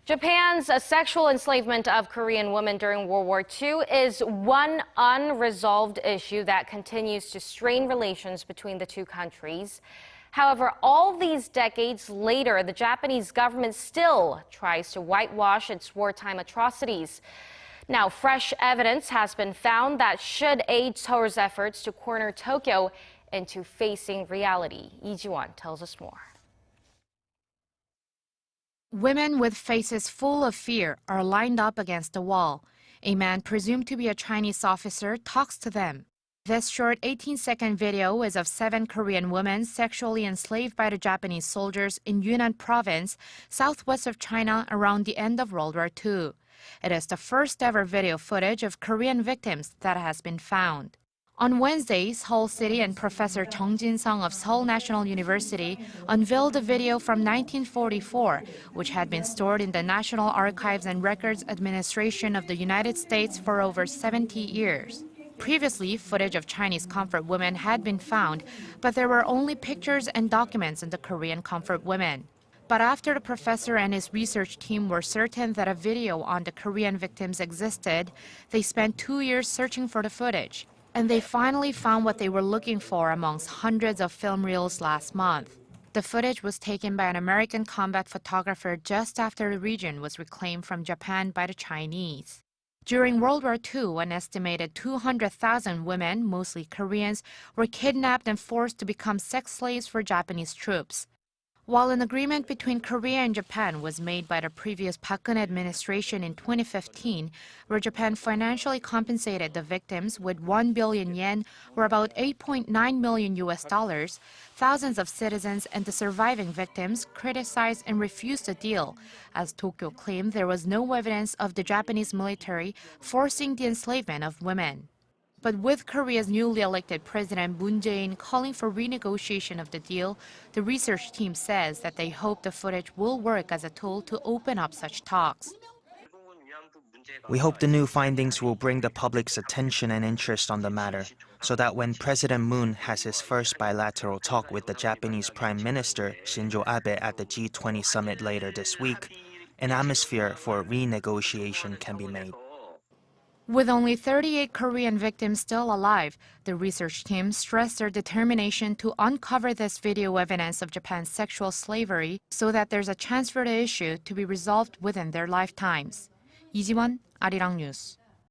Japan's sexual enslavement of Korean women during World War II is one unresolved issue that continues to strain relations between the two countries. However, all these decades later, the Japanese government still tries to whitewash its wartime atrocities. Now, fresh evidence has been found that should aid Seoul's efforts to corner Tokyo into facing reality. Lee Ji-won tells us more. Women with faces full of fear are lined up against a wall. A man presumed to be a Chinese officer talks to them. This short 18-second video is of 7 Korean women sexually enslaved by the Japanese soldiers in Yunnan province, southwest of China around the end of World War II. It is the first ever video footage of Korean victims that has been found. On Wednesday, Seoul City and Professor Chung Jin-sung of Seoul National University unveiled a video from 1944, which had been stored in the National Archives and Records Administration of the United States for over 70 years. Previously, footage of Chinese comfort women had been found, but there were only pictures and documents on the Korean comfort women. But after the professor and his research team were certain that a video on the Korean victims existed, they spent 2 years searching for the footage. And they finally found what they were looking for amongst hundreds of film reels last month. The footage was taken by an American combat photographer just after the region was reclaimed from Japan by the Chinese. During World War II, an estimated 200,000 women, mostly Koreans, were kidnapped and forced to become sex slaves for Japanese troops. While an agreement between Korea and Japan was made by the previous Park Geun-hye administration in 2015, where Japan financially compensated the victims with 1 billion yen, or about $8.9 million, thousands of citizens and the surviving victims criticized and refused the deal, as Tokyo claimed there was no evidence of the Japanese military forcing the enslavement of women. But with Korea's newly elected President Moon Jae-in calling for renegotiation of the deal, the research team says that they hope the footage will work as a tool to open up such talks. We hope the new findings will bring the public's attention and interest on the matter, so that when President Moon has his first bilateral talk with the Japanese Prime Minister Shinzo Abe at the G20 summit later this week, an atmosphere for renegotiation can be made. With only 38 Korean victims still alive, the research team stressed their determination to uncover this video evidence of Japan's sexual slavery so that there's a chance for the issue to be resolved within their lifetimes. Lee Ji-won, Arirang News.